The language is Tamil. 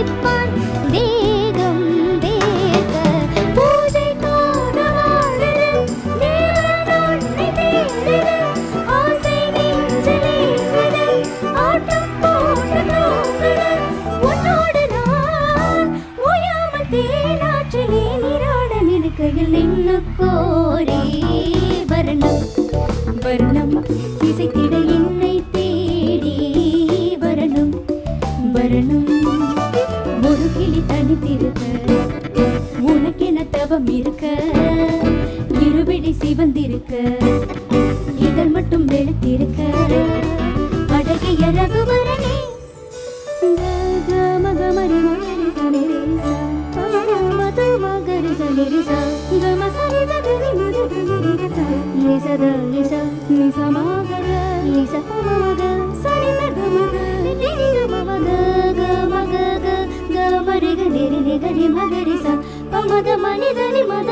துடிப்பான் தேகம் வேர்க்க பூஜைக்காக வாழுது தேவனொன்னை தேடுது ஆசை நெஞ்சிலேங்குது ஆட்டம் போட்டு தூங்குது உன்னோடு நான் ஓயாமல் தேனாற்றிலே நீராட நினைக்கையில் நின்னு கோரி வரணும் வரணும் இசைத்திட என்னை தேடி வரணும் வரணும் ஒரு கிளி தனித்திருக்க உனக்கென தவம் இருக்க இருவிழி சிவந்திருக்க இதழ் மட்டும் வெளுத்திருக்க அழகிய ரகுவரனே மகமரி மது மகரி சனிரிசா கம சரி சகரி மது கரிரிசா நிசத நிச நிச மகர நிச மக சரி சகமக நிக மக கமக கமரி கரி நிகரி மகரிசா பமத மனிதனி மத